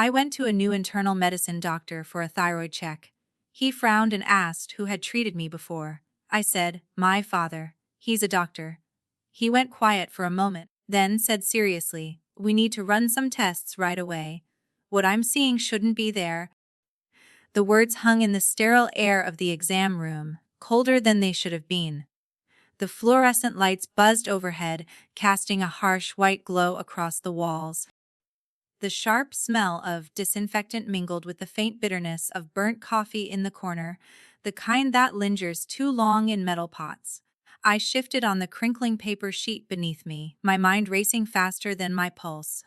I went to a new internal medicine doctor for a thyroid check. He frowned and asked who had treated me before. I said, my father. He's a doctor. He went quiet for a moment, then said seriously, we need to run some tests right away. What I'm seeing shouldn't be there. The words hung in the sterile air of the exam room, colder than they should have been. The fluorescent lights buzzed overhead, casting a harsh white glow across the walls. The sharp smell of disinfectant mingled with the faint bitterness of burnt coffee in the corner, the kind that lingers too long in metal pots. I shifted on the crinkling paper sheet beneath me, my mind racing faster than my pulse.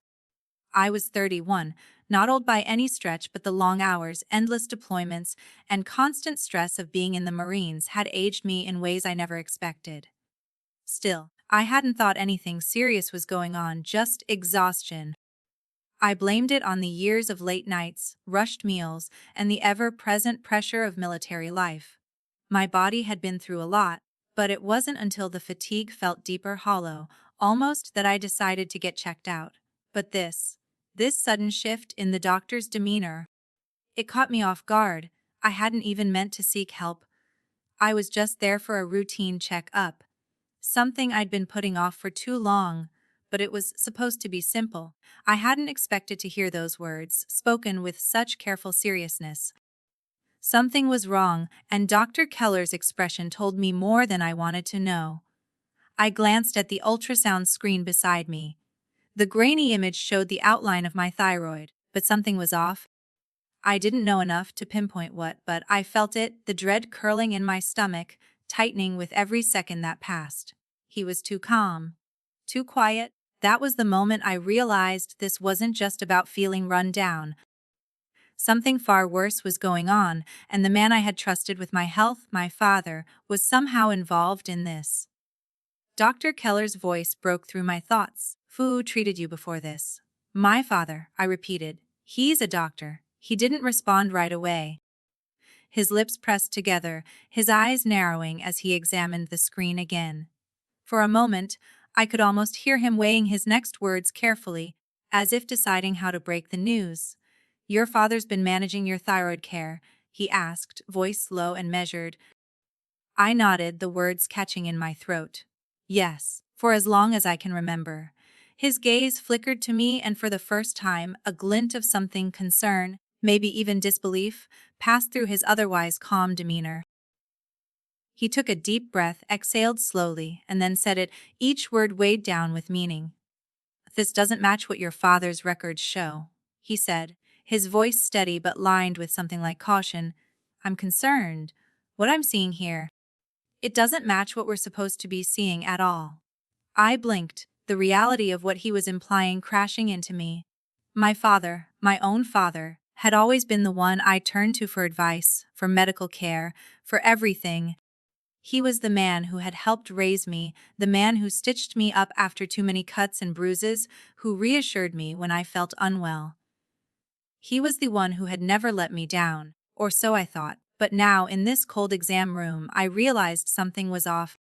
I was 31, not old by any stretch, but the long hours, endless deployments, and constant stress of being in the Marines had aged me in ways I never expected. Still, I hadn't thought anything serious was going on, just exhaustion. I blamed it on the years of late nights, rushed meals, and the ever-present pressure of military life. My body had been through a lot, but it wasn't until the fatigue felt deeper, hollow, almost, that I decided to get checked out. But this sudden shift in the doctor's demeanor, it caught me off guard. I hadn't even meant to seek help. I was just there for a routine check-up, something I'd been putting off for too long. But it was supposed to be simple. I hadn't expected to hear those words, spoken with such careful seriousness. Something was wrong, and Dr. Keller's expression told me more than I wanted to know. I glanced at the ultrasound screen beside me. The grainy image showed the outline of my thyroid, but something was off. I didn't know enough to pinpoint what, but I felt it, the dread curling in my stomach, tightening with every second that passed. He was too calm, too quiet. That was the moment I realized this wasn't just about feeling run down. Something far worse was going on, and the man I had trusted with my health, my father, was somehow involved in this. Dr. Keller's voice broke through my thoughts. Who treated you before this? My father, I repeated. He's a doctor. He didn't respond right away. His lips pressed together, his eyes narrowing as he examined the screen again. For a moment, I could almost hear him weighing his next words carefully, as if deciding how to break the news. Your father's been managing your thyroid care, he asked, voice low and measured. I nodded, the words catching in my throat. Yes, for as long as I can remember. His gaze flickered to me, and for the first time, a glint of something concern, maybe even disbelief, passed through his otherwise calm demeanor. He took a deep breath, exhaled slowly, and then said it, each word weighed down with meaning. This doesn't match what your father's records show, he said, his voice steady but lined with something like caution. I'm concerned. What I'm seeing here, it doesn't match what we're supposed to be seeing at all. I blinked, the reality of what he was implying crashing into me. My father, my own father, had always been the one I turned to for advice, for medical care, for everything. He was the man who had helped raise me, the man who stitched me up after too many cuts and bruises, who reassured me when I felt unwell. He was the one who had never let me down, or so I thought, but now in this cold exam room I realized something was off.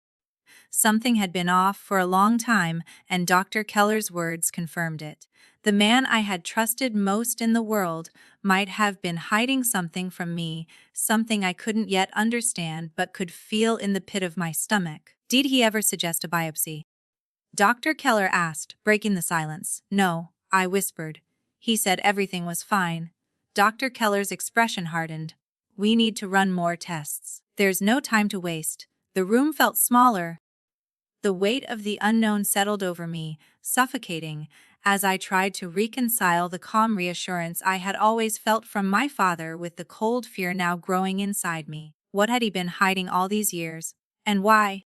Something had been off for a long time, and Dr. Keller's words confirmed it. The man I had trusted most in the world might have been hiding something from me, something I couldn't yet understand but could feel in the pit of my stomach. Did he ever suggest a biopsy? Dr. Keller asked, breaking the silence. No, I whispered. He said everything was fine. Dr. Keller's expression hardened. We need to run more tests. There's no time to waste. The room felt smaller. The weight of the unknown settled over me, suffocating, as I tried to reconcile the calm reassurance I had always felt from my father with the cold fear now growing inside me. What had he been hiding all these years? And why?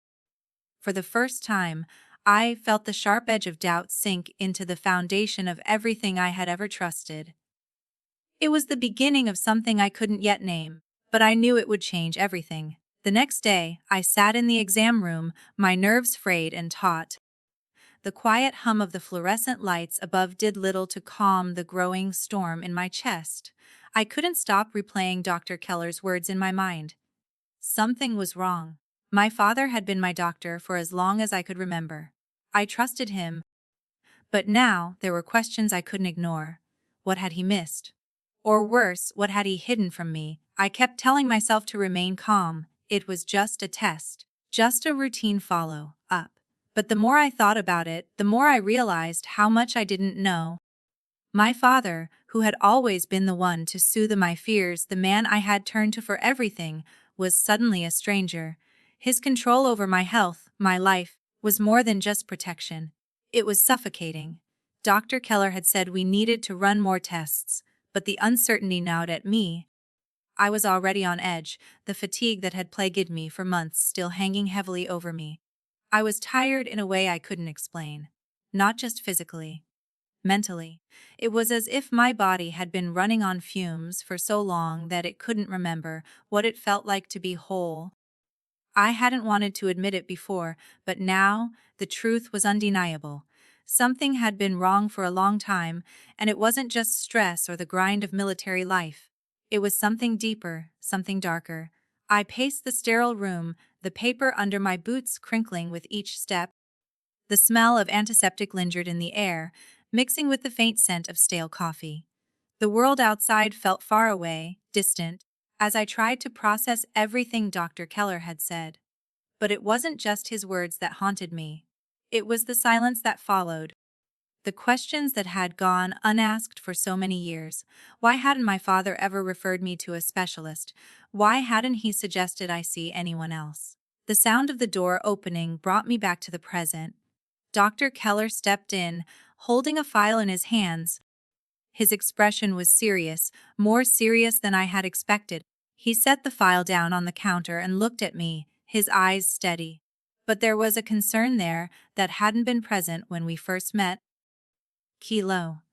For the first time, I felt the sharp edge of doubt sink into the foundation of everything I had ever trusted. It was the beginning of something I couldn't yet name, but I knew it would change everything. The next day, I sat in the exam room, my nerves frayed and taut. The quiet hum of the fluorescent lights above did little to calm the growing storm in my chest. I couldn't stop replaying Dr. Keller's words in my mind. Something was wrong. My father had been my doctor for as long as I could remember. I trusted him. But now, there were questions I couldn't ignore. What had he missed? Or worse, what had he hidden from me? I kept telling myself to remain calm. It was just a test, just a routine follow-up. But the more I thought about it, the more I realized how much I didn't know. My father, who had always been the one to soothe my fears, the man I had turned to for everything, was suddenly a stranger. His control over my health, my life, was more than just protection. It was suffocating. Dr. Keller had said we needed to run more tests, but the uncertainty gnawed at me. I was already on edge, the fatigue that had plagued me for months still hanging heavily over me. I was tired in a way I couldn't explain. Not just physically. Mentally, it was as if my body had been running on fumes for so long that it couldn't remember what it felt like to be whole. I hadn't wanted to admit it before, but now the truth was undeniable. Something had been wrong for a long time, and it wasn't just stress or the grind of military life. It was something deeper, something darker. I paced the sterile room, the paper under my boots crinkling with each step. The smell of antiseptic lingered in the air, mixing with the faint scent of stale coffee. The world outside felt far away, distant, as I tried to process everything Dr. Keller had said. But it wasn't just his words that haunted me. It was the silence that followed. The questions that had gone unasked for so many years. Why hadn't my father ever referred me to a specialist? Why hadn't he suggested I see anyone else? The sound of the door opening brought me back to the present. Dr. Keller stepped in, holding a file in his hands. His expression was serious, more serious than I had expected. He set the file down on the counter and looked at me, his eyes steady. But there was a concern there that hadn't been present when we first met. "Kilo,"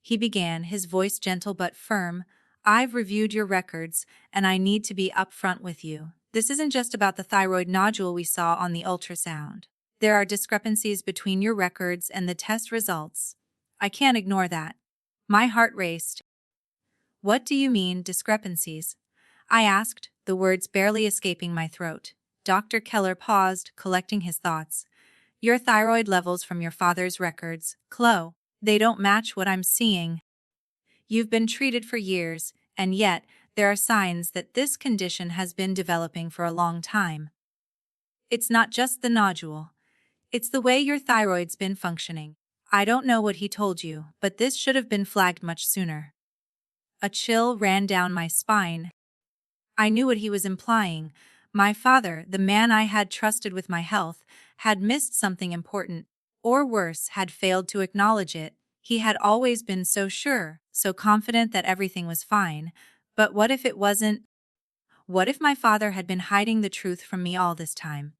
he began, his voice gentle but firm, "I've reviewed your records, and I need to be upfront with you. This isn't just about the thyroid nodule we saw on the ultrasound. There are discrepancies between your records and the test results. I can't ignore that." My heart raced. "What do you mean, discrepancies?" I asked, the words barely escaping my throat. Dr. Keller paused, collecting his thoughts. "Your thyroid levels from your father's records, Chloe, they don't match what I'm seeing. You've been treated for years, and yet there are signs that this condition has been developing for a long time. It's not just the nodule. It's the way your thyroid's been functioning. I don't know what he told you, but this should have been flagged much sooner." A chill ran down my spine. I knew what he was implying. My father, the man I had trusted with my health, had missed something important, or worse, had failed to acknowledge it. He had always been so sure, so confident that everything was fine. But what if it wasn't? What if my father had been hiding the truth from me all this time?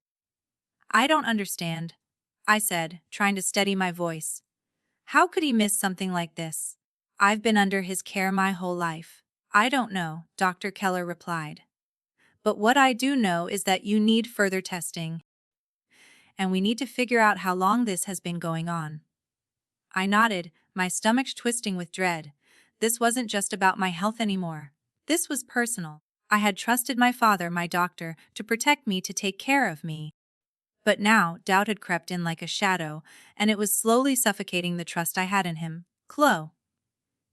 "I don't understand," I said, trying to steady my voice. "How could he miss something like this? I've been under his care my whole life." "I don't know," Dr. Keller replied. "But what I do know is that you need further testing, and we need to figure out how long this has been going on." I nodded, my stomach twisting with dread. This wasn't just about my health anymore. This was personal. I had trusted my father, my doctor, to protect me, to take care of me. But now, doubt had crept in like a shadow, and it was slowly suffocating the trust I had in him. "Chloe,"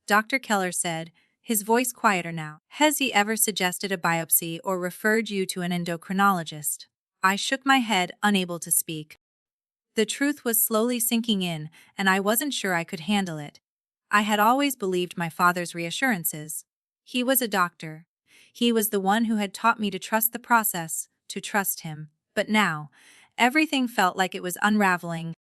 Dr. Keller said, his voice quieter now, "has he ever suggested a biopsy or referred you to an endocrinologist?" I shook my head, unable to speak. The truth was slowly sinking in, and I wasn't sure I could handle it. I had always believed my father's reassurances. He was a doctor. He was the one who had taught me to trust the process, to trust him. But now, everything felt like it was unraveling.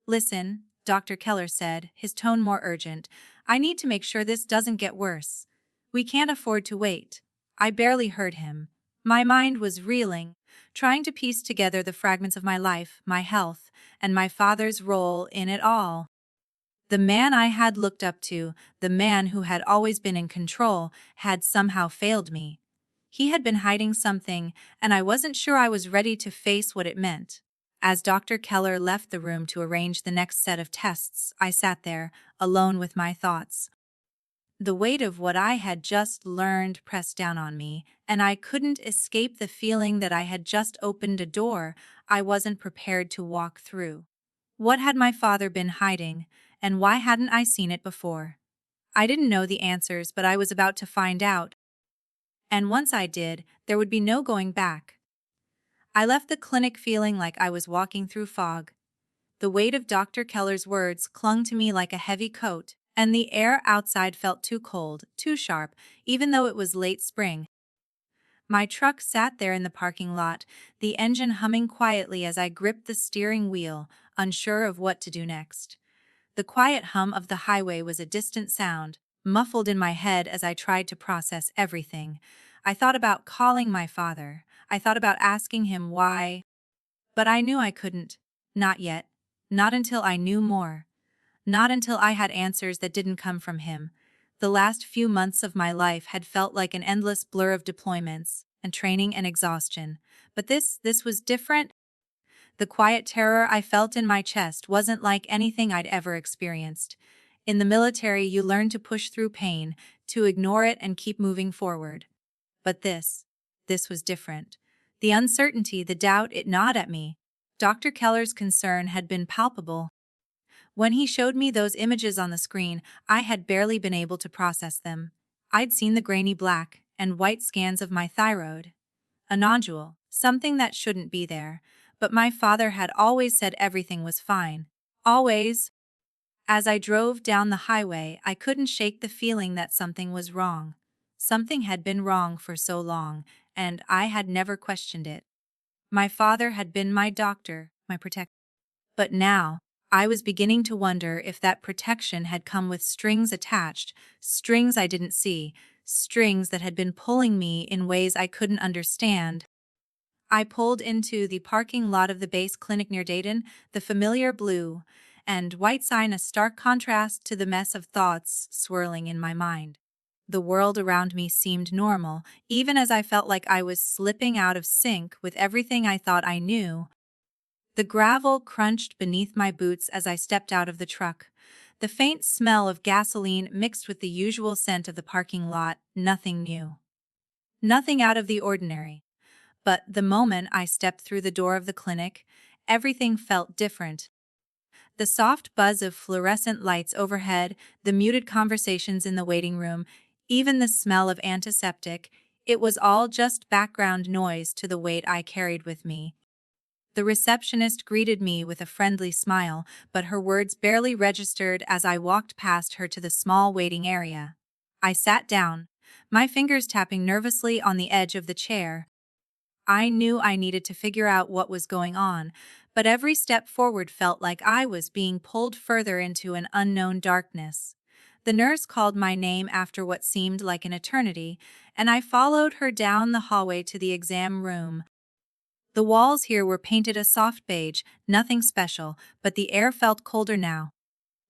"Listen," Dr. Keller said, his tone more urgent. "I need to make sure this doesn't get worse. We can't afford to wait." I barely heard him. My mind was reeling, trying to piece together the fragments of my life, my health, and my father's role in it all. The man I had looked up to, the man who had always been in control, had somehow failed me. He had been hiding something, and I wasn't sure I was ready to face what it meant. As Dr. Keller left the room to arrange the next set of tests, I sat there, alone with my thoughts. The weight of what I had just learned pressed down on me, and I couldn't escape the feeling that I had just opened a door I wasn't prepared to walk through. What had my father been hiding, and why hadn't I seen it before? I didn't know the answers, but I was about to find out. And once I did, there would be no going back. I left the clinic feeling like I was walking through fog. The weight of Dr. Keller's words clung to me like a heavy coat, and the air outside felt too cold, too sharp, even though it was late spring. My truck sat there in the parking lot, the engine humming quietly as I gripped the steering wheel, unsure of what to do next. The quiet hum of the highway was a distant sound, muffled in my head as I tried to process everything. I thought about calling my father. I thought about asking him why. But I knew I couldn't. Not yet. Not until I knew more. Not until I had answers that didn't come from him. The last few months of my life had felt like an endless blur of deployments and training and exhaustion. But this was different. The quiet terror I felt in my chest wasn't like anything I'd ever experienced. In the military, you learn to push through pain, to ignore it and keep moving forward. But this was different. The uncertainty, the doubt, it gnawed at me. Dr. Keller's concern had been palpable. When he showed me those images on the screen, I had barely been able to process them. I'd seen the grainy black and white scans of my thyroid. A nodule, something that shouldn't be there. But my father had always said everything was fine. Always. As I drove down the highway, I couldn't shake the feeling that something was wrong. Something had been wrong for so long, and I had never questioned it. My father had been my doctor, my protector. But now, I was beginning to wonder if that protection had come with strings attached, strings I didn't see, strings that had been pulling me in ways I couldn't understand. I pulled into the parking lot of the base clinic near Dayton, the familiar blue and white sign a stark contrast to the mess of thoughts swirling in my mind. The world around me seemed normal, even as I felt like I was slipping out of sync with everything I thought I knew. The gravel crunched beneath my boots as I stepped out of the truck. The faint smell of gasoline mixed with the usual scent of the parking lot, nothing new. Nothing out of the ordinary. But the moment I stepped through the door of the clinic, everything felt different. The soft buzz of fluorescent lights overhead, the muted conversations in the waiting room, even the smell of antiseptic, it was all just background noise to the weight I carried with me. The receptionist greeted me with a friendly smile, but her words barely registered as I walked past her to the small waiting area. I sat down, my fingers tapping nervously on the edge of the chair. I knew I needed to figure out what was going on, but every step forward felt like I was being pulled further into an unknown darkness. The nurse called my name after what seemed like an eternity, and I followed her down the hallway to the exam room. The walls here were painted a soft beige, nothing special, but the air felt colder now.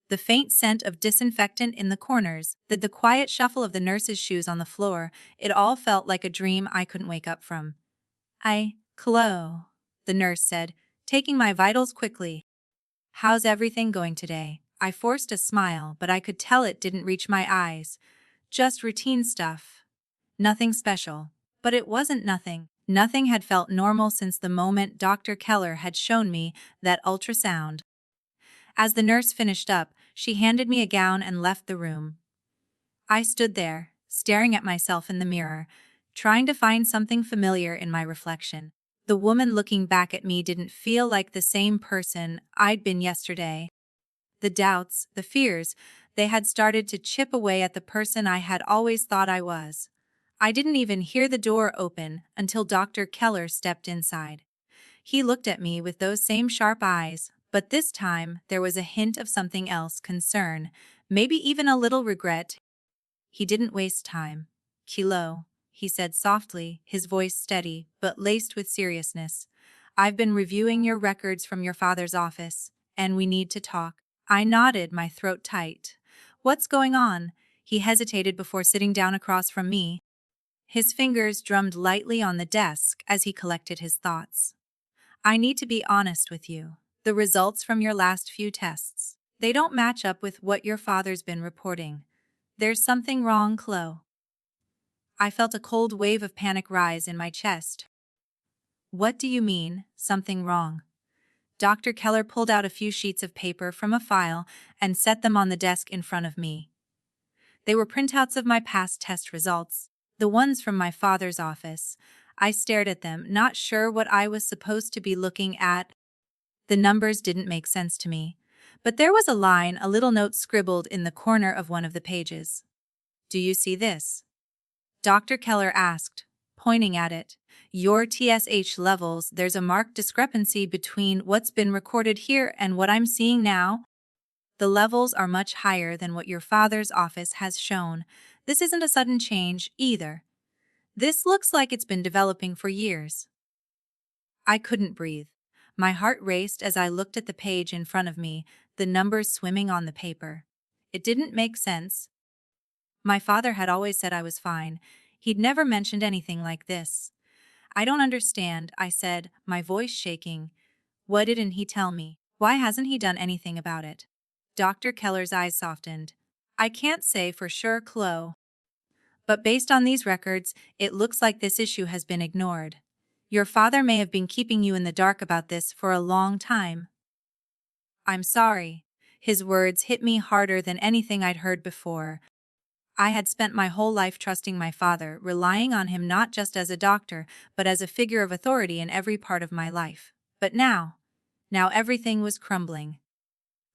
The faint scent of disinfectant in the corners, the quiet shuffle of the nurse's shoes on the floor, it all felt like a dream I couldn't wake up from. Chloe, the nurse said, taking my vitals quickly. How's everything going today? I forced a smile, but I could tell it didn't reach my eyes. Just routine stuff. Nothing special. But it wasn't nothing. Nothing had felt normal since the moment Dr. Keller had shown me that ultrasound. As the nurse finished up, she handed me a gown and left the room. I stood there, staring at myself in the mirror, trying to find something familiar in my reflection. The woman looking back at me didn't feel like the same person I'd been yesterday. The doubts, the fears, they had started to chip away at the person I had always thought I was. I didn't even hear the door open until Dr. Keller stepped inside. He looked at me with those same sharp eyes, but this time there was a hint of something else, concern, maybe even a little regret. He didn't waste time. Kilo, he said softly, his voice steady but laced with seriousness. I've been reviewing your records from your father's office, and we need to talk. I nodded, my throat tight. What's going on? He hesitated before sitting down across from me. His fingers drummed lightly on the desk as he collected his thoughts. I need to be honest with you. The results from your last few tests, they don't match up with what your father's been reporting. There's something wrong, Chloe. I felt a cold wave of panic rise in my chest. What do you mean, something wrong? Dr. Keller pulled out a few sheets of paper from a file and set them on the desk in front of me. They were printouts of my past test results, the ones from my father's office. I stared at them, not sure what I was supposed to be looking at. The numbers didn't make sense to me. But there was a little note scribbled in the corner of one of the pages. "Do you see this?" Dr. Keller asked, pointing at it. "Your TSH levels, there's a marked discrepancy between what's been recorded here and what I'm seeing now. The levels are much higher than what your father's office has shown. This isn't a sudden change, either. This looks like it's been developing for years." I couldn't breathe. My heart raced as I looked at the page in front of me, the numbers swimming on the paper. It didn't make sense. My father had always said I was fine. He'd never mentioned anything like this. "I don't understand," I said, my voice shaking. "What didn't he tell me? Why hasn't he done anything about it?" Dr. Keller's eyes softened. "I can't say for sure, Chloe. But based on these records, it looks like this issue has been ignored. Your father may have been keeping you in the dark about this for a long time." "I'm sorry." His words hit me harder than anything I'd heard before. I had spent my whole life trusting my father, relying on him not just as a doctor, but as a figure of authority in every part of my life. But now everything was crumbling.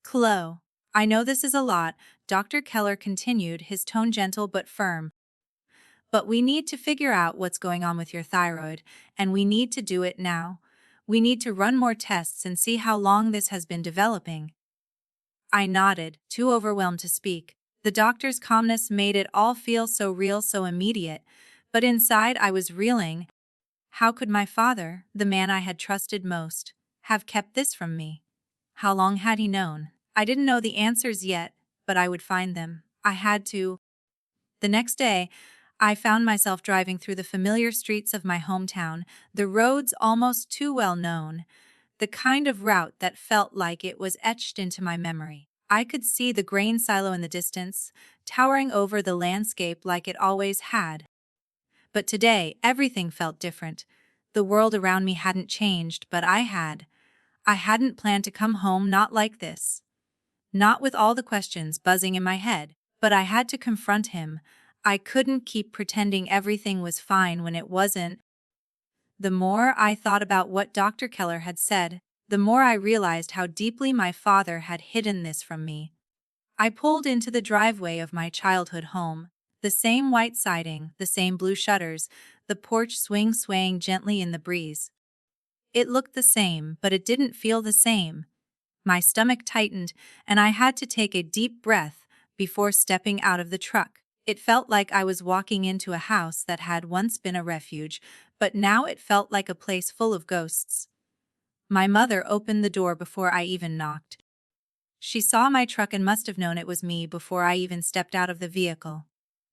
"Chloe, I know this is a lot," Dr. Keller continued, his tone gentle but firm. "But we need to figure out what's going on with your thyroid, and we need to do it now. We need to run more tests and see how long this has been developing." I nodded, too overwhelmed to speak. The doctor's calmness made it all feel so real, so immediate, but inside I was reeling. How could my father, the man I had trusted most, have kept this from me? How long had he known? I didn't know the answers yet, but I would find them. I had to. The next day, I found myself driving through the familiar streets of my hometown, the roads almost too well known, the kind of route that felt like it was etched into my memory. I could see the grain silo in the distance, towering over the landscape like it always had. But today, everything felt different. The world around me hadn't changed, but I had. I hadn't planned to come home not like this. Not with all the questions buzzing in my head, but I had to confront him. I couldn't keep pretending everything was fine when it wasn't. The more I thought about what Dr. Keller had said, the more I realized how deeply my father had hidden this from me. I pulled into the driveway of my childhood home. The same white siding, the same blue shutters, the porch swaying gently in the breeze. It looked the same, but it didn't feel the same. My stomach tightened, and I had to take a deep breath before stepping out of the truck. It felt like I was walking into a house that had once been a refuge, but now it felt like a place full of ghosts. My mother opened the door before I even knocked. She saw my truck and must have known it was me before I even stepped out of the vehicle.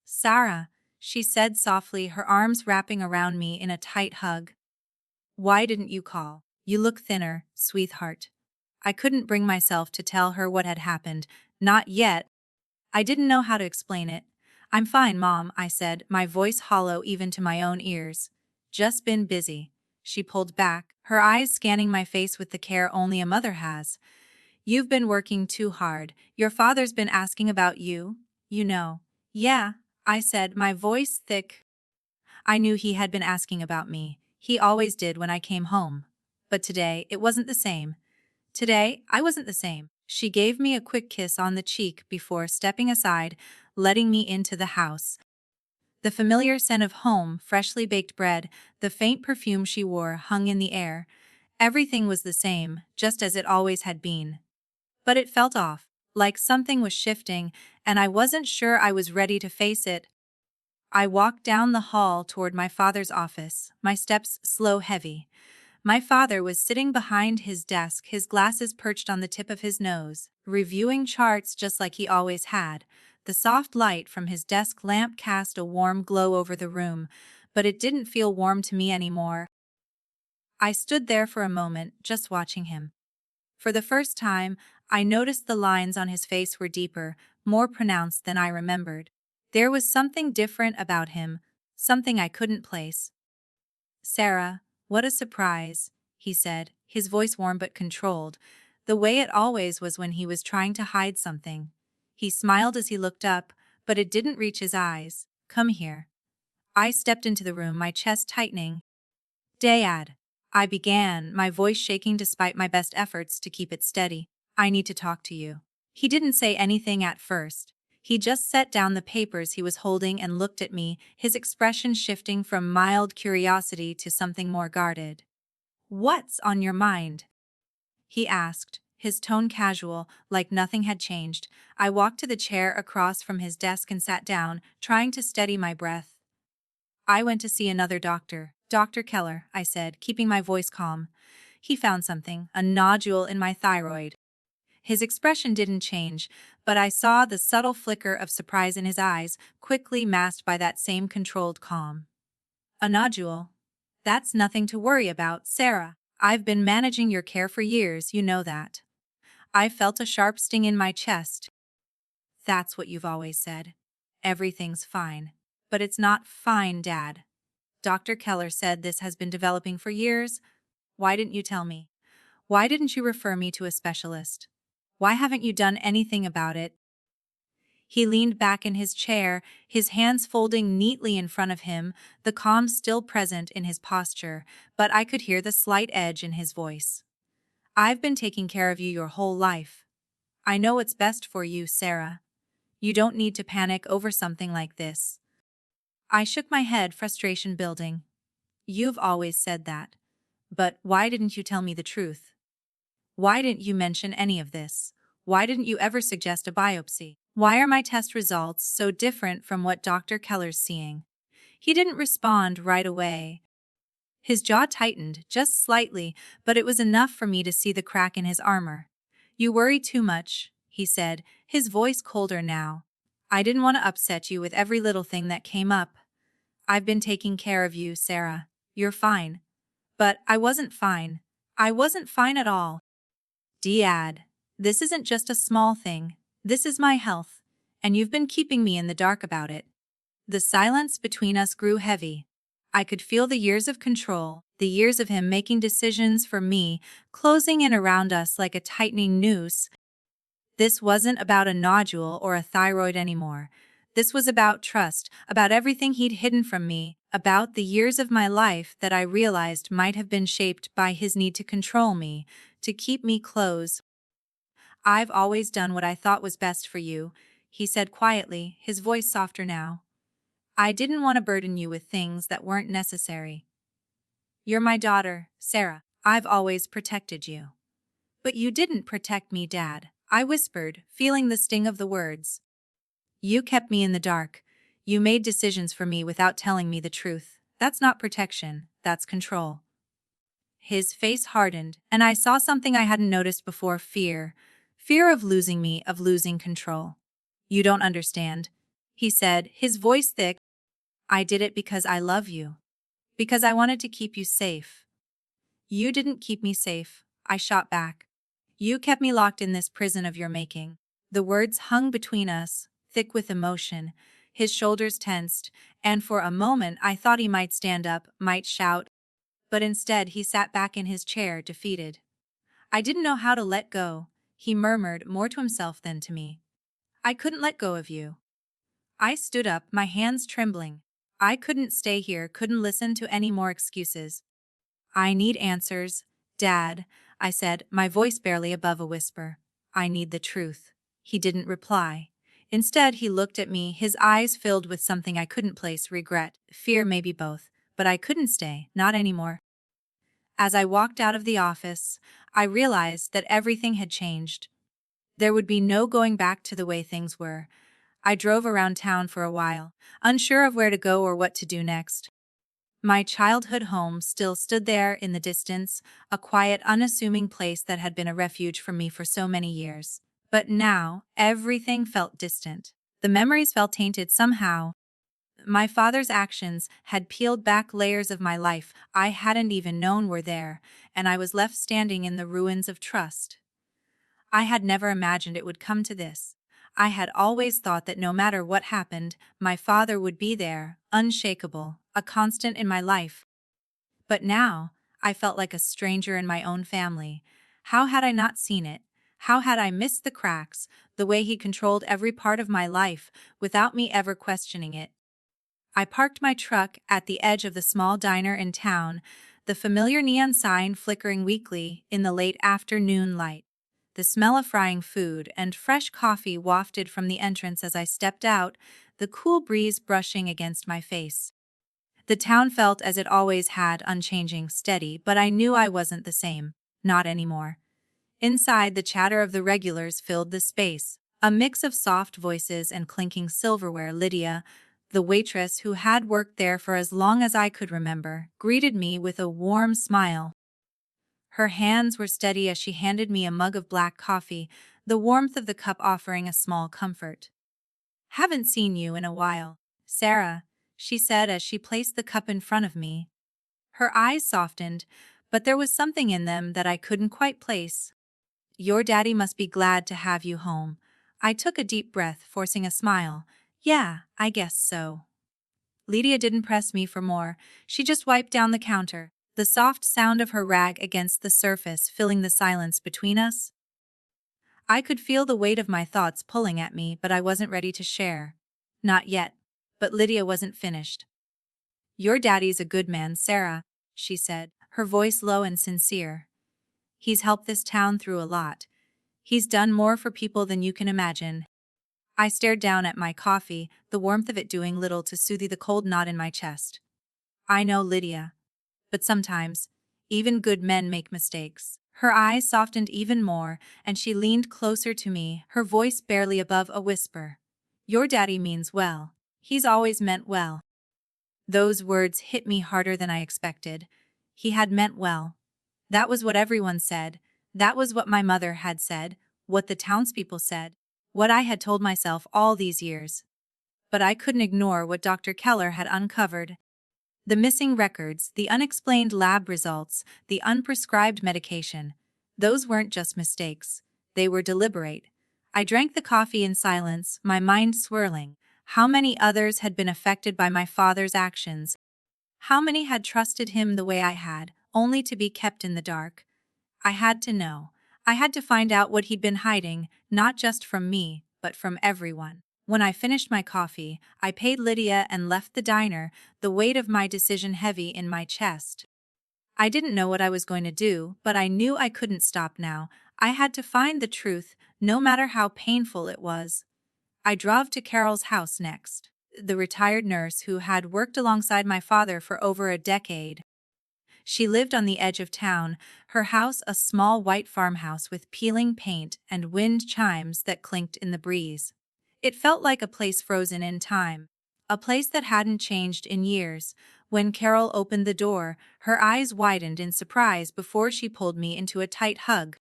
"Sarah," she said softly, her arms wrapping around me in a tight hug. "Why didn't you call? You look thinner, sweetheart." I couldn't bring myself to tell her what had happened, not yet. I didn't know how to explain it. "I'm fine, Mom," I said, my voice hollow even to my own ears. "Just been busy." She pulled back, her eyes scanning my face with the care only a mother has. "You've been working too hard. Your father's been asking about you, you know." "Yeah," I said, my voice thick. I knew he had been asking about me. He always did when I came home. But today, it wasn't the same. Today, I wasn't the same. She gave me a quick kiss on the cheek before stepping aside, letting me into the house. The familiar scent of home, freshly baked bread, the faint perfume she wore hung in the air. Everything was the same, just as it always had been. But it felt off, like something was shifting, and I wasn't sure I was ready to face it. I walked down the hall toward my father's office, my steps slow, heavy. My father was sitting behind his desk, his glasses perched on the tip of his nose, reviewing charts just like he always had. The soft light from his desk lamp cast a warm glow over the room, but it didn't feel warm to me anymore. I stood there for a moment, just watching him. For the first time, I noticed the lines on his face were deeper, more pronounced than I remembered. There was something different about him, something I couldn't place. "Sarah, what a surprise," he said, his voice warm but controlled, the way it always was when he was trying to hide something. He smiled as he looked up, but it didn't reach his eyes. "Come here." I stepped into the room, my chest tightening. "Dad," I began, my voice shaking despite my best efforts to keep it steady. "I need to talk to you." He didn't say anything at first. He just set down the papers he was holding and looked at me, his expression shifting from mild curiosity to something more guarded. "What's on your mind?" he asked, his tone casual, like nothing had changed. I walked to the chair across from his desk and sat down, trying to steady my breath. "I went to see another doctor, Dr. Keller," I said, keeping my voice calm. "He found something, a nodule in my thyroid." His expression didn't change, but I saw the subtle flicker of surprise in his eyes, quickly masked by that same controlled calm. "A nodule? That's nothing to worry about, Sarah. I've been managing your care for years, you know that." I felt a sharp sting in my chest. "That's what you've always said. Everything's fine." "But it's not fine, Dad. Dr. Keller said this has been developing for years. Why didn't you tell me? Why didn't you refer me to a specialist? Why haven't you done anything about it?" He leaned back in his chair, his hands folding neatly in front of him, the calm still present in his posture, but I could hear the slight edge in his voice. "I've been taking care of you your whole life. I know what's best for you, Sarah. You don't need to panic over something like this." I shook my head, frustration building. "You've always said that. But why didn't you tell me the truth? Why didn't you mention any of this? Why didn't you ever suggest a biopsy? Why are my test results so different from what Dr. Keller's seeing?" He didn't respond right away. His jaw tightened, just slightly, but it was enough for me to see the crack in his armor. "You worry too much," he said, his voice colder now. "I didn't want to upset you with every little thing that came up. I've been taking care of you, Sarah. You're fine." But I wasn't fine. I wasn't fine at all. "Dad, this isn't just a small thing. This is my health, and you've been keeping me in the dark about it." The silence between us grew heavy. I could feel the years of control, the years of him making decisions for me, closing in around us like a tightening noose. This wasn't about a nodule or a thyroid anymore. This was about trust, about everything he'd hidden from me, about the years of my life that I realized might have been shaped by his need to control me, to keep me close. "I've always done what I thought was best for you," he said quietly, his voice softer now. "I didn't want to burden you with things that weren't necessary. You're my daughter, Sarah. I've always protected you." "But you didn't protect me, Dad," I whispered, feeling the sting of the words. "You kept me in the dark. You made decisions for me without telling me the truth. That's not protection, that's control." His face hardened, and I saw something I hadn't noticed before: fear. Fear of losing me, of losing control. "You don't understand," he said, his voice thick. "I did it because I love you. Because I wanted to keep you safe." "You didn't keep me safe," I shot back. "You kept me locked in this prison of your making." The words hung between us, thick with emotion. His shoulders tensed, and for a moment I thought he might stand up, might shout. But instead he sat back in his chair, defeated. "I didn't know how to let go," he murmured, more to himself than to me. "I couldn't let go of you." I stood up, my hands trembling. I couldn't stay here, couldn't listen to any more excuses. "I need answers, Dad," I said, my voice barely above a whisper. "I need the truth." He didn't reply. Instead, he looked at me, his eyes filled with something I couldn't place: regret, fear, maybe both. But I couldn't stay, not anymore. As I walked out of the office, I realized that everything had changed. There would be no going back to the way things were. I drove around town for a while, unsure of where to go or what to do next. My childhood home still stood there in the distance, a quiet, unassuming place that had been a refuge for me for so many years. But now, everything felt distant. The memories felt tainted somehow. My father's actions had peeled back layers of my life I hadn't even known were there, and I was left standing in the ruins of trust. I had never imagined it would come to this. I had always thought that no matter what happened, my father would be there, unshakable, a constant in my life. But now, I felt like a stranger in my own family. How had I not seen it? How had I missed the cracks, the way he controlled every part of my life without me ever questioning it? I parked my truck at the edge of the small diner in town, the familiar neon sign flickering weakly in the late afternoon light. The smell of frying food and fresh coffee wafted from the entrance as I stepped out, the cool breeze brushing against my face. The town felt as it always had, unchanging, steady, but I knew I wasn't the same. Not anymore. Inside, the chatter of the regulars filled the space. A mix of soft voices and clinking silverware. Lydia, the waitress who had worked there for as long as I could remember, greeted me with a warm smile. Her hands were steady as she handed me a mug of black coffee, the warmth of the cup offering a small comfort. "Haven't seen you in a while, Sarah," she said as she placed the cup in front of me. Her eyes softened, but there was something in them that I couldn't quite place. "Your daddy must be glad to have you home." I took a deep breath, forcing a smile. "Yeah, I guess so." Lydia didn't press me for more. She just wiped down the counter, the soft sound of her rag against the surface filling the silence between us. I could feel the weight of my thoughts pulling at me, but I wasn't ready to share. Not yet. But Lydia wasn't finished. "Your daddy's a good man, Sarah," she said, her voice low and sincere. "He's helped this town through a lot. He's done more for people than you can imagine." I stared down at my coffee, the warmth of it doing little to soothe the cold knot in my chest. "I know, Lydia. But sometimes, even good men make mistakes." Her eyes softened even more, and she leaned closer to me, her voice barely above a whisper. "Your daddy means well. He's always meant well." Those words hit me harder than I expected. He had meant well. That was what everyone said. That was what my mother had said, what the townspeople said, what I had told myself all these years. But I couldn't ignore what Dr. Keller had uncovered. The missing records, the unexplained lab results, the unprescribed medication. Those weren't just mistakes. They were deliberate. I drank the coffee in silence, my mind swirling. How many others had been affected by my father's actions? How many had trusted him the way I had, only to be kept in the dark? I had to know. I had to find out what he'd been hiding, not just from me, but from everyone. When I finished my coffee, I paid Lydia and left the diner, the weight of my decision heavy in my chest. I didn't know what I was going to do, but I knew I couldn't stop now. I had to find the truth, no matter how painful it was. I drove to Carol's house next, the retired nurse who had worked alongside my father for over a decade. She lived on the edge of town, her house a small white farmhouse with peeling paint and wind chimes that clinked in the breeze. It felt like a place frozen in time, a place that hadn't changed in years. When Carol opened the door, her eyes widened in surprise before she pulled me into a tight hug.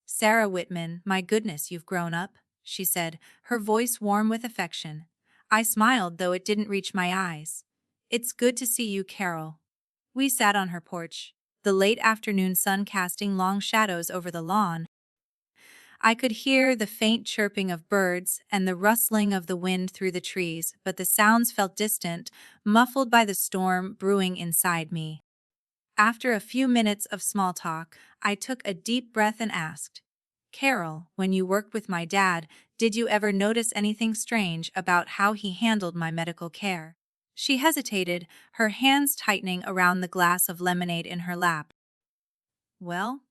"Sarah Whitman, my goodness, you've grown up," she said, her voice warm with affection. I smiled, though it didn't reach my eyes. "It's good to see you, Carol." We sat on her porch, the late afternoon sun casting long shadows over the lawn. I could hear the faint chirping of birds and the rustling of the wind through the trees, but the sounds felt distant, muffled by the storm brewing inside me. After a few minutes of small talk, I took a deep breath and asked, "Carol, when you worked with my dad, did you ever notice anything strange about how he handled my medical care?" She hesitated, her hands tightening around the glass of lemonade in her lap. "Well,"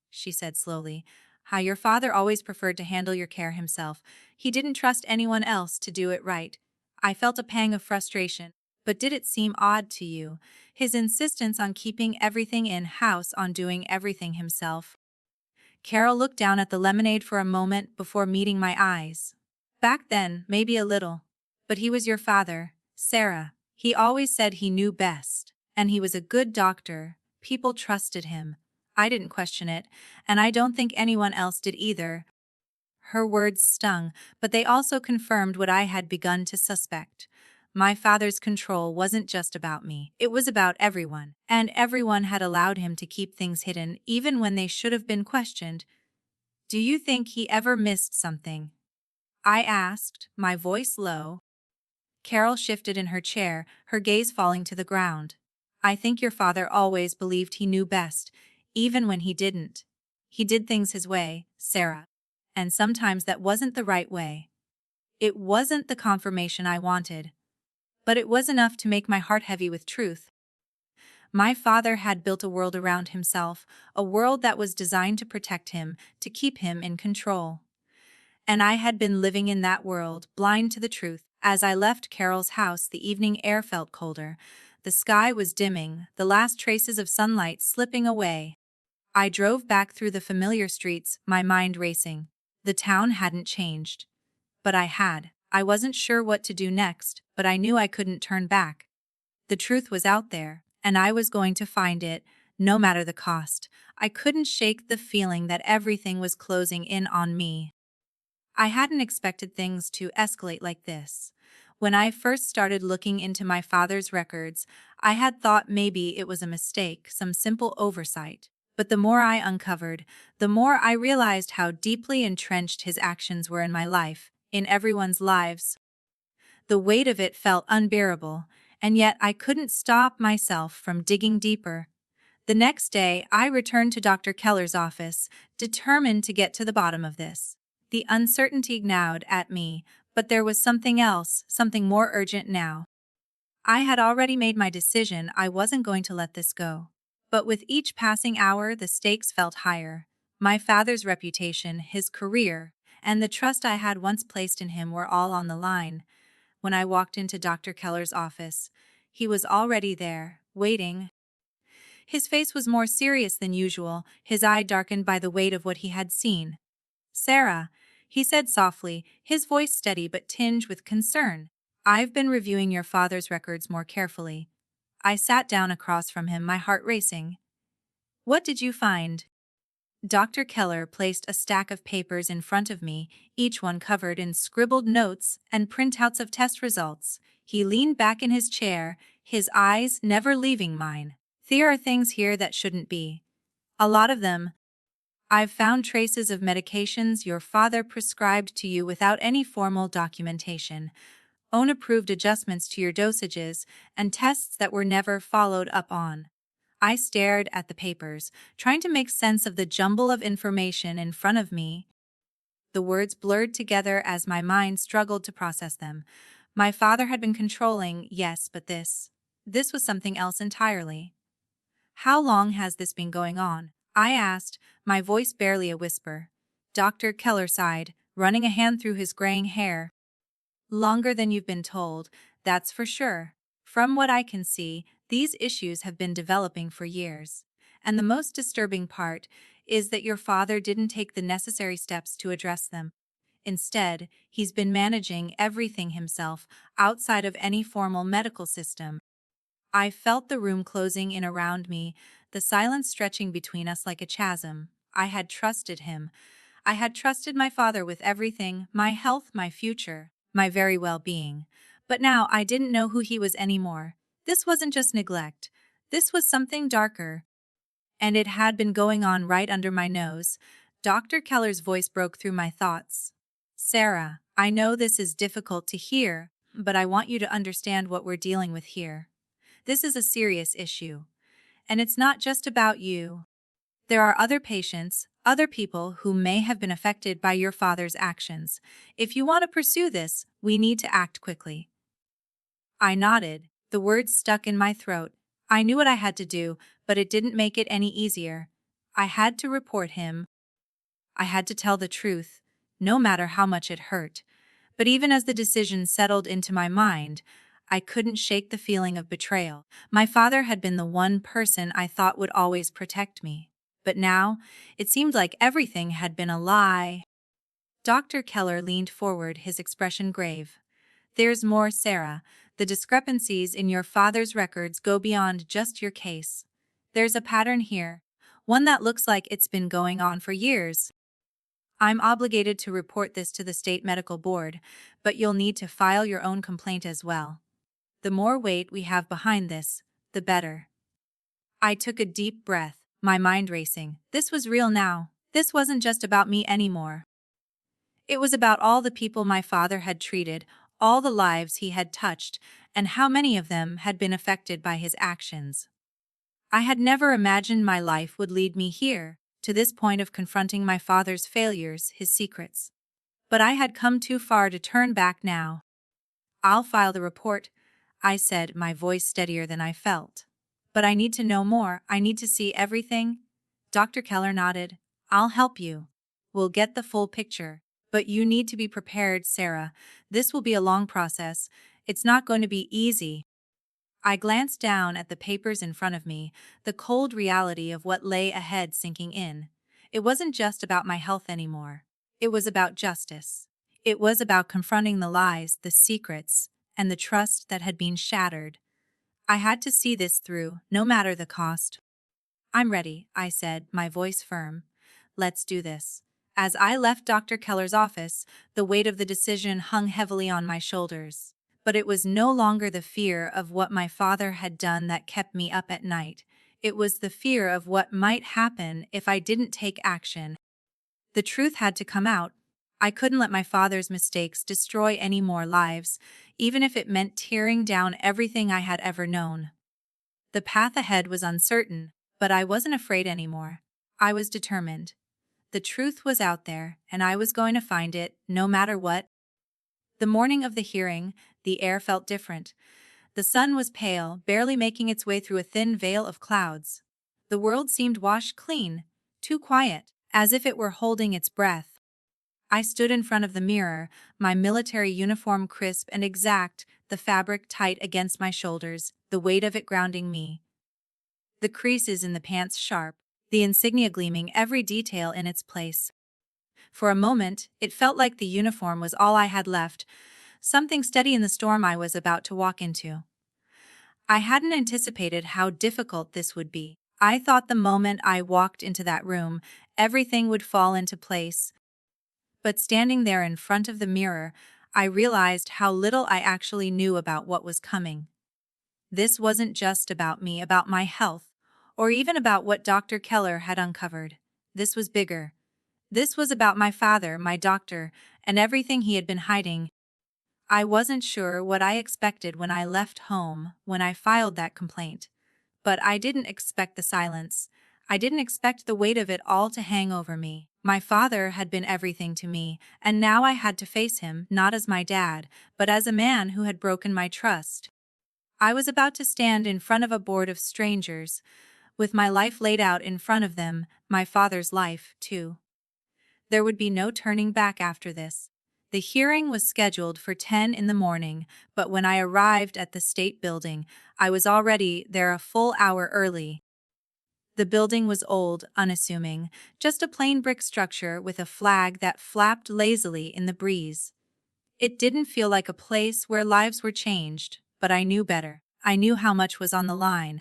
she said slowly, "how your father always preferred to handle your care himself. He didn't trust anyone else to do it right." I felt a pang of frustration. "But did it seem odd to you, his insistence on keeping everything in-house, on doing everything himself?" Carol looked down at the lemonade for a moment before meeting my eyes. "Back then, maybe a little. But he was your father, Sarah. He always said he knew best. And he was a good doctor. People trusted him. I didn't question it, and I don't think anyone else did either." Her words stung, but they also confirmed what I had begun to suspect. My father's control wasn't just about me. It was about everyone, and everyone had allowed him to keep things hidden even when they should have been questioned. "Do you think he ever missed something?" I asked, my voice low. Carol shifted in her chair, her gaze falling to the ground. "I think your father always believed he knew best, even when he didn't. He did things his way, Sarah." And sometimes that wasn't the right way. It wasn't the confirmation I wanted, but it was enough to make my heart heavy with truth. My father had built a world around himself, a world that was designed to protect him, to keep him in control. And I had been living in that world, blind to the truth. As I left Carol's house, the evening air felt colder. The sky was dimming, the last traces of sunlight slipping away. I drove back through the familiar streets, my mind racing. The town hadn't changed. But I had. I wasn't sure what to do next, but I knew I couldn't turn back. The truth was out there, and I was going to find it, no matter the cost. I couldn't shake the feeling that everything was closing in on me. I hadn't expected things to escalate like this. When I first started looking into my father's records, I had thought maybe it was a mistake, some simple oversight. But the more I uncovered, the more I realized how deeply entrenched his actions were in my life, in everyone's lives. The weight of it felt unbearable, and yet I couldn't stop myself from digging deeper. The next day, I returned to Dr. Keller's office, determined to get to the bottom of this. The uncertainty gnawed at me, but there was something else, something more urgent now. I had already made my decision. I wasn't going to let this go. But with each passing hour, the stakes felt higher. My father's reputation, his career, and the trust I had once placed in him were all on the line. When I walked into Dr. Keller's office, he was already there, waiting. His face was more serious than usual, his eye darkened by the weight of what he had seen. "Sarah," he said softly, his voice steady but tinged with concern. "I've been reviewing your father's records more carefully." I sat down across from him, my heart racing. "What did you find?" Dr. Keller placed a stack of papers in front of me, each one covered in scribbled notes and printouts of test results. He leaned back in his chair, his eyes never leaving mine. "There are things here that shouldn't be. A lot of them. I've found traces of medications your father prescribed to you without any formal documentation, unapproved adjustments to your dosages, and tests that were never followed up on." I stared at the papers, trying to make sense of the jumble of information in front of me. The words blurred together as my mind struggled to process them. My father had been controlling, yes, but this was something else entirely. "How long has this been going on?" I asked, my voice barely a whisper. Dr. Keller sighed, running a hand through his graying hair. "Longer than you've been told, that's for sure. From what I can see, these issues have been developing for years. And the most disturbing part is that your father didn't take the necessary steps to address them. Instead, he's been managing everything himself, outside of any formal medical system." I felt the room closing in around me, the silence stretching between us like a chasm. I had trusted him. I had trusted my father with everything, my health, my future, my very well-being. But now I didn't know who he was anymore. This wasn't just neglect. This was something darker. And it had been going on right under my nose. Dr. Keller's voice broke through my thoughts. "Sarah, I know this is difficult to hear, but I want you to understand what we're dealing with here. This is a serious issue. And it's not just about you. There are other patients, other people who may have been affected by your father's actions. If you want to pursue this, we need to act quickly." I nodded. The words stuck in my throat. I knew what I had to do, but it didn't make it any easier. I had to report him. I had to tell the truth, no matter how much it hurt. But even as the decision settled into my mind, I couldn't shake the feeling of betrayal. My father had been the one person I thought would always protect me. But now, it seemed like everything had been a lie. Dr. Keller leaned forward, his expression grave. "There's more, Sarah. The discrepancies in your father's records go beyond just your case. There's a pattern here, one that looks like it's been going on for years. I'm obligated to report this to the state medical board, but you'll need to file your own complaint as well. The more weight we have behind this, the better." I took a deep breath, my mind racing. This was real now. This wasn't just about me anymore. It was about all the people my father had treated, all the lives he had touched, and how many of them had been affected by his actions. I had never imagined my life would lead me here, to this point of confronting my father's failures, his secrets. But I had come too far to turn back now. "I'll file the report," I said, my voice steadier than I felt. "But I need to know more. I need to see everything." Dr. Keller nodded. "I'll help you. We'll get the full picture. But you need to be prepared, Sarah. This will be a long process. It's not going to be easy." I glanced down at the papers in front of me, the cold reality of what lay ahead sinking in. It wasn't just about my health anymore. It was about justice. It was about confronting the lies, the secrets, and the trust that had been shattered. I had to see this through, no matter the cost. "I'm ready," I said, my voice firm. "Let's do this." As I left Dr. Keller's office, the weight of the decision hung heavily on my shoulders. But it was no longer the fear of what my father had done that kept me up at night. It was the fear of what might happen if I didn't take action. The truth had to come out. I couldn't let my father's mistakes destroy any more lives, even if it meant tearing down everything I had ever known. The path ahead was uncertain, but I wasn't afraid anymore. I was determined. The truth was out there, and I was going to find it, no matter what. The morning of the hearing, the air felt different. The sun was pale, barely making its way through a thin veil of clouds. The world seemed washed clean, too quiet, as if it were holding its breath. I stood in front of the mirror, my military uniform crisp and exact, the fabric tight against my shoulders, the weight of it grounding me. The creases in the pants sharp, the insignia gleaming, every detail in its place. For a moment, it felt like the uniform was all I had left, something steady in the storm I was about to walk into. I hadn't anticipated how difficult this would be. I thought the moment I walked into that room, everything would fall into place. But standing there in front of the mirror, I realized how little I actually knew about what was coming. This wasn't just about me, about my health, or even about what Dr. Keller had uncovered. This was bigger. This was about my father, my doctor, and everything he had been hiding. I wasn't sure what I expected when I left home, when I filed that complaint. But I didn't expect the silence. I didn't expect the weight of it all to hang over me. My father had been everything to me, and now I had to face him, not as my dad, but as a man who had broken my trust. I was about to stand in front of a board of strangers, with my life laid out in front of them, my father's life, too. There would be no turning back after this. The hearing was scheduled for 10 in the morning, but when I arrived at the state building, I was already there a full hour early. The building was old, unassuming, just a plain brick structure with a flag that flapped lazily in the breeze. It didn't feel like a place where lives were changed, but I knew better. I knew how much was on the line.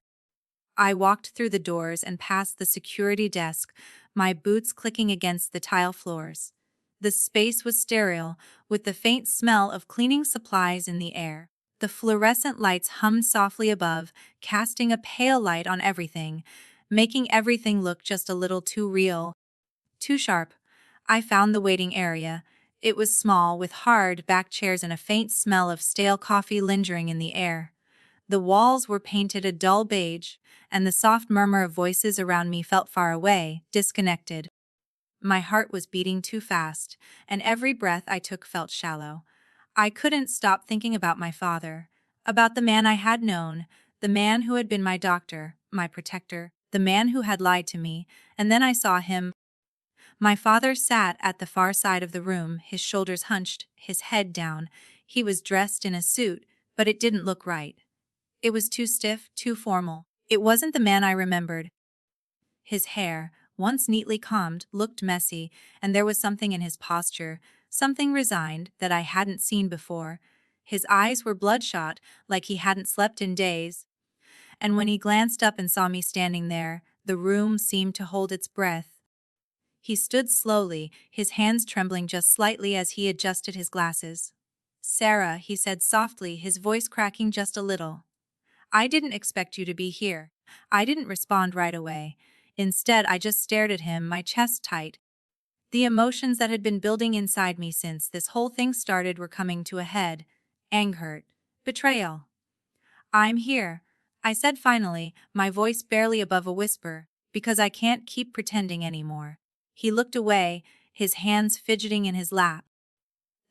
I walked through the doors and past the security desk, my boots clicking against the tile floors. The space was sterile, with the faint smell of cleaning supplies in the air. The fluorescent lights hummed softly above, casting a pale light on everything, making everything look just a little too real, too sharp. I found the waiting area. It was small, with hard back chairs and a faint smell of stale coffee lingering in the air. The walls were painted a dull beige, and the soft murmur of voices around me felt far away, disconnected. My heart was beating too fast, and every breath I took felt shallow. I couldn't stop thinking about my father, about the man I had known, the man who had been my doctor, my protector, the man who had lied to me, and then I saw him. My father sat at the far side of the room, his shoulders hunched, his head down. He was dressed in a suit, but it didn't look right. It was too stiff, too formal. It wasn't the man I remembered. His hair, once neatly combed, looked messy, and there was something in his posture, something resigned, that I hadn't seen before. His eyes were bloodshot, like he hadn't slept in days. And when he glanced up and saw me standing there, the room seemed to hold its breath. He stood slowly, his hands trembling just slightly as he adjusted his glasses. "Sarah," he said softly, his voice cracking just a little. "I didn't expect you to be here." I didn't respond right away. Instead, I just stared at him, my chest tight. The emotions that had been building inside me since this whole thing started were coming to a head. Anger, betrayal. "I'm here," I said finally, my voice barely above a whisper. Because I can't keep pretending anymore. He looked away, his hands fidgeting in his lap.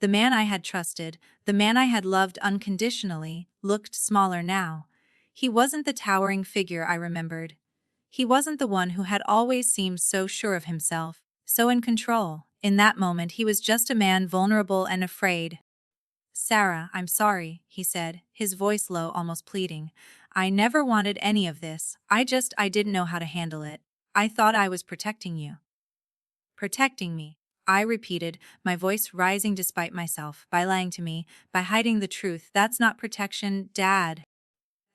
The man I had trusted, the man I had loved unconditionally, looked smaller now. He wasn't the towering figure I remembered. He wasn't the one who had always seemed so sure of himself, so in control. In that moment, he was just a man vulnerable and afraid. "Sarah, I'm sorry," he said, his voice low, almost pleading. "I never wanted any of this. I didn't know how to handle it. I thought I was protecting you." "Protecting me," I repeated, my voice rising despite myself. "By lying to me, by hiding the truth. That's not protection, Dad.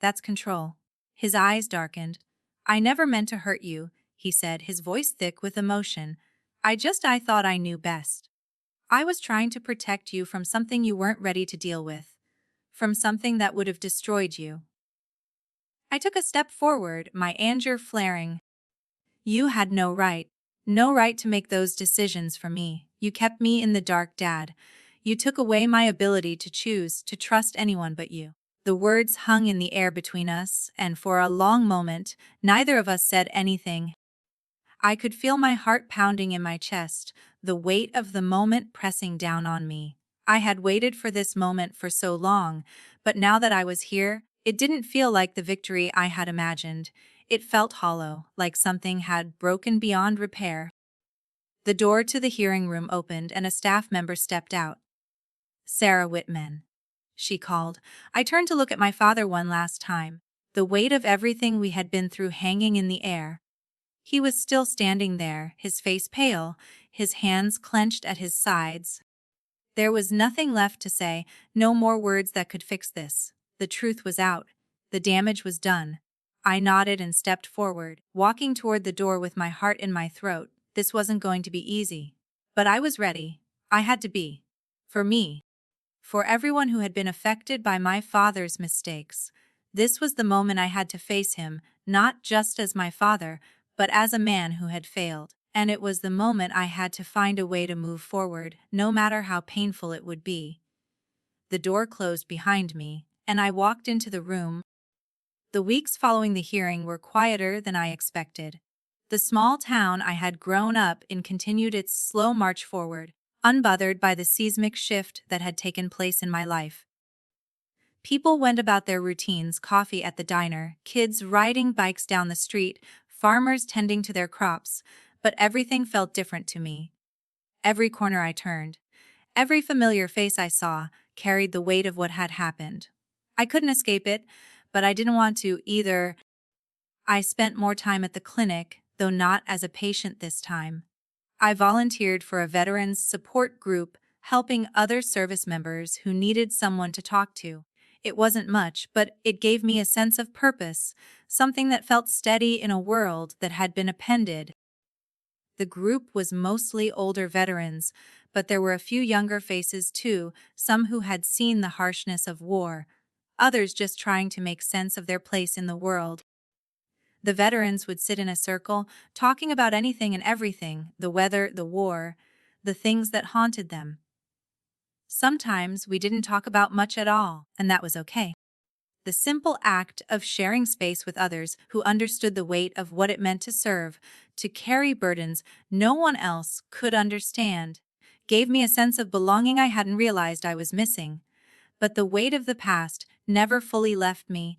That's control." His eyes darkened. "I never meant to hurt you," he said, his voice thick with emotion. I thought I knew best. I was trying to protect you from something you weren't ready to deal with, from something that would have destroyed you." I took a step forward, my anger flaring. "You had no right. No right to make those decisions for me. You kept me in the dark, Dad. You took away my ability to choose, to trust anyone but you." The words hung in the air between us, and for a long moment, neither of us said anything. I could feel my heart pounding in my chest, the weight of the moment pressing down on me. I had waited for this moment for so long, but now that I was here, it didn't feel like the victory I had imagined. It felt hollow, like something had broken beyond repair. The door to the hearing room opened and a staff member stepped out. "Sarah Whitman," she called. I turned to look at my father one last time, the weight of everything we had been through hanging in the air. He was still standing there, his face pale, his hands clenched at his sides. There was nothing left to say, no more words that could fix this. The truth was out. The damage was done. I nodded and stepped forward, walking toward the door with my heart in my throat. This wasn't going to be easy. But I was ready. I had to be. For me. For everyone who had been affected by my father's mistakes. This was the moment I had to face him, not just as my father, but as a man who had failed. And it was the moment I had to find a way to move forward, no matter how painful it would be. The door closed behind me, and I walked into the room. The weeks following the hearing were quieter than I expected. The small town I had grown up in continued its slow march forward, unbothered by the seismic shift that had taken place in my life. People went about their routines, coffee at the diner, kids riding bikes down the street, farmers tending to their crops, but everything felt different to me. Every corner I turned, every familiar face I saw, carried the weight of what had happened. I couldn't escape it, but I didn't want to either. I spent more time at the clinic, though not as a patient this time. I volunteered for a veterans support group, helping other service members who needed someone to talk to. It wasn't much, but it gave me a sense of purpose, something that felt steady in a world that had been upended. The group was mostly older veterans, but there were a few younger faces too, some who had seen the harshness of war, others just trying to make sense of their place in the world. The veterans would sit in a circle, talking about anything and everything, the weather, the war, the things that haunted them. Sometimes we didn't talk about much at all, and that was okay. The simple act of sharing space with others who understood the weight of what it meant to serve, to carry burdens no one else could understand, gave me a sense of belonging I hadn't realized I was missing. But the weight of the past never fully left me.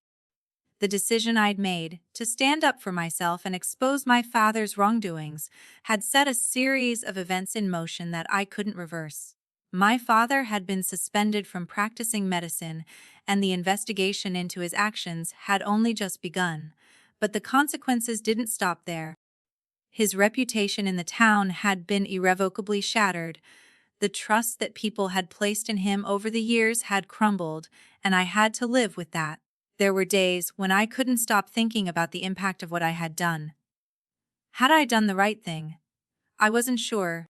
The decision I'd made, to stand up for myself and expose my father's wrongdoings, had set a series of events in motion that I couldn't reverse. My father had been suspended from practicing medicine, and the investigation into his actions had only just begun. But the consequences didn't stop there. His reputation in the town had been irrevocably shattered. The trust that people had placed in him over the years had crumbled, and I had to live with that. There were days when I couldn't stop thinking about the impact of what I had done. Had I done the right thing? I wasn't sure.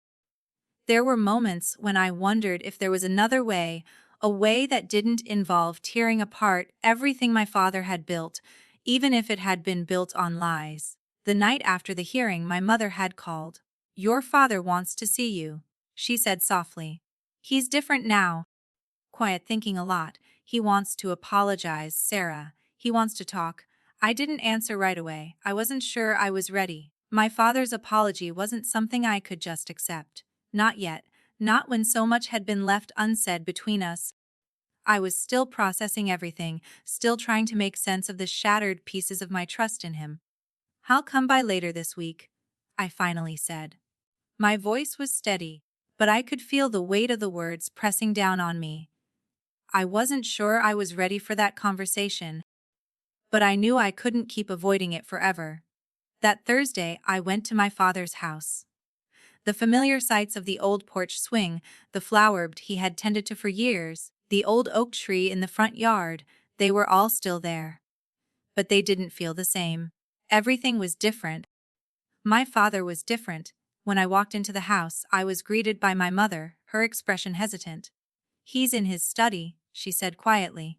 There were moments when I wondered if there was another way, a way that didn't involve tearing apart everything my father had built, even if it had been built on lies. The night after the hearing, my mother had called. "Your father wants to see you," she said softly. "He's different now." Quiet, thinking a lot. "He wants to apologize, Sarah. He wants to talk." I didn't answer right away. I wasn't sure I was ready. My father's apology wasn't something I could just accept. Not yet. Not when so much had been left unsaid between us. I was still processing everything, still trying to make sense of the shattered pieces of my trust in him. "I'll come by later this week," I finally said. My voice was steady, but I could feel the weight of the words pressing down on me. I wasn't sure I was ready for that conversation, but I knew I couldn't keep avoiding it forever. That Thursday, I went to my father's house. The familiar sights of the old porch swing, the flower bed he had tended to for years, the old oak tree in the front yard, they were all still there. But they didn't feel the same. Everything was different. My father was different. When I walked into the house, I was greeted by my mother, her expression hesitant. "He's in his study," she said quietly.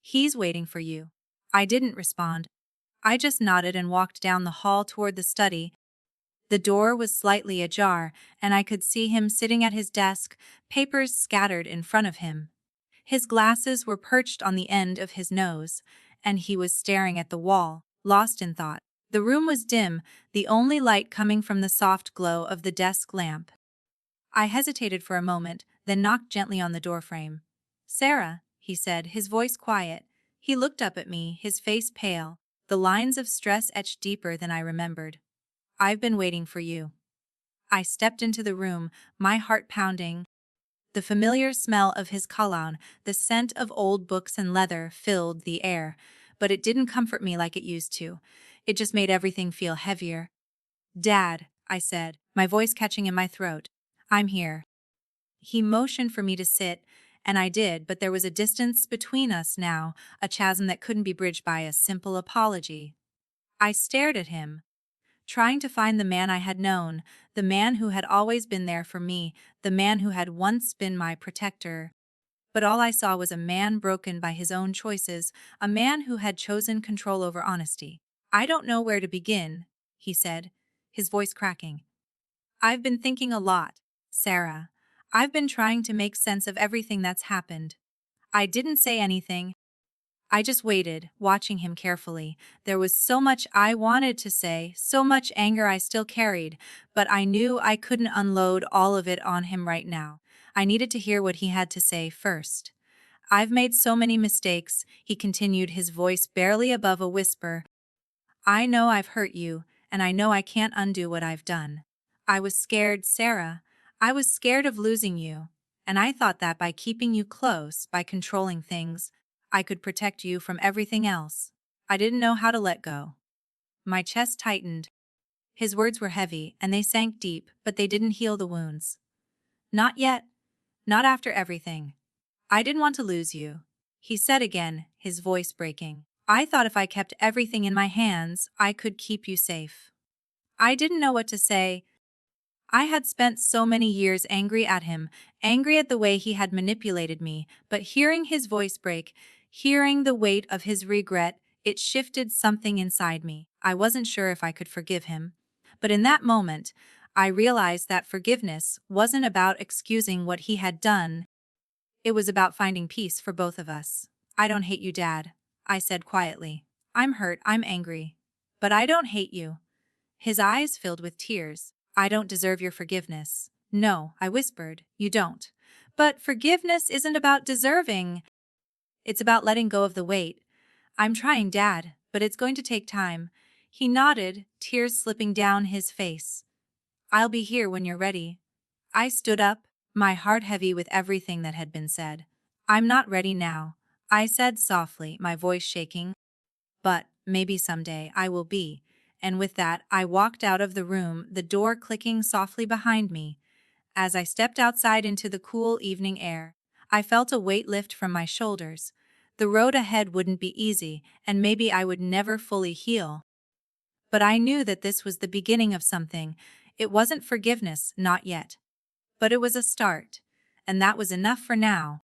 "He's waiting for you." I didn't respond. I just nodded and walked down the hall toward the study. The door was slightly ajar, and I could see him sitting at his desk, papers scattered in front of him. His glasses were perched on the end of his nose, and he was staring at the wall, lost in thought. The room was dim, the only light coming from the soft glow of the desk lamp. I hesitated for a moment, then knocked gently on the doorframe. "Sarah," he said, his voice quiet. He looked up at me, his face pale, the lines of stress etched deeper than I remembered. "I've been waiting for you." I stepped into the room, my heart pounding. The familiar smell of his cologne, the scent of old books and leather filled the air, but it didn't comfort me like it used to. It just made everything feel heavier. "Dad," I said, my voice catching in my throat. "I'm here." He motioned for me to sit, and I did, but there was a distance between us now, a chasm that couldn't be bridged by a simple apology. I stared at him, trying to find the man I had known, the man who had always been there for me, the man who had once been my protector. But all I saw was a man broken by his own choices, a man who had chosen control over honesty. "I don't know where to begin," he said, his voice cracking. "I've been thinking a lot, Sarah. I've been trying to make sense of everything that's happened." I didn't say anything. I just waited, watching him carefully. There was so much I wanted to say, so much anger I still carried, but I knew I couldn't unload all of it on him right now. I needed to hear what he had to say first. "I've made so many mistakes," he continued, his voice barely above a whisper. "I know I've hurt you, and I know I can't undo what I've done. I was scared, Sarah. I was scared of losing you. And I thought that by keeping you close, by controlling things, I could protect you from everything else. I didn't know how to let go." My chest tightened. His words were heavy, and they sank deep, but they didn't heal the wounds. "Not yet. Not after everything. I didn't want to lose you," he said again, his voice breaking. "I thought if I kept everything in my hands, I could keep you safe." I didn't know what to say. I had spent so many years angry at him, angry at the way he had manipulated me, but hearing his voice break, hearing the weight of his regret, it shifted something inside me. I wasn't sure if I could forgive him. But in that moment, I realized that forgiveness wasn't about excusing what he had done. It was about finding peace for both of us. "I don't hate you, Dad," I said quietly. "I'm hurt, I'm angry. But I don't hate you." His eyes filled with tears. "I don't deserve your forgiveness." "No," I whispered, "you don't. But forgiveness isn't about deserving. It's about letting go of the weight." "I'm trying, Dad, but it's going to take time." He nodded, tears slipping down his face. "I'll be here when you're ready." I stood up, my heart heavy with everything that had been said. "I'm not ready now," I said softly, my voice shaking. "But maybe someday I will be." And with that, I walked out of the room, the door clicking softly behind me. As I stepped outside into the cool evening air, I felt a weight lift from my shoulders. The road ahead wouldn't be easy, and maybe I would never fully heal. But I knew that this was the beginning of something. It wasn't forgiveness, not yet. But it was a start. And that was enough for now.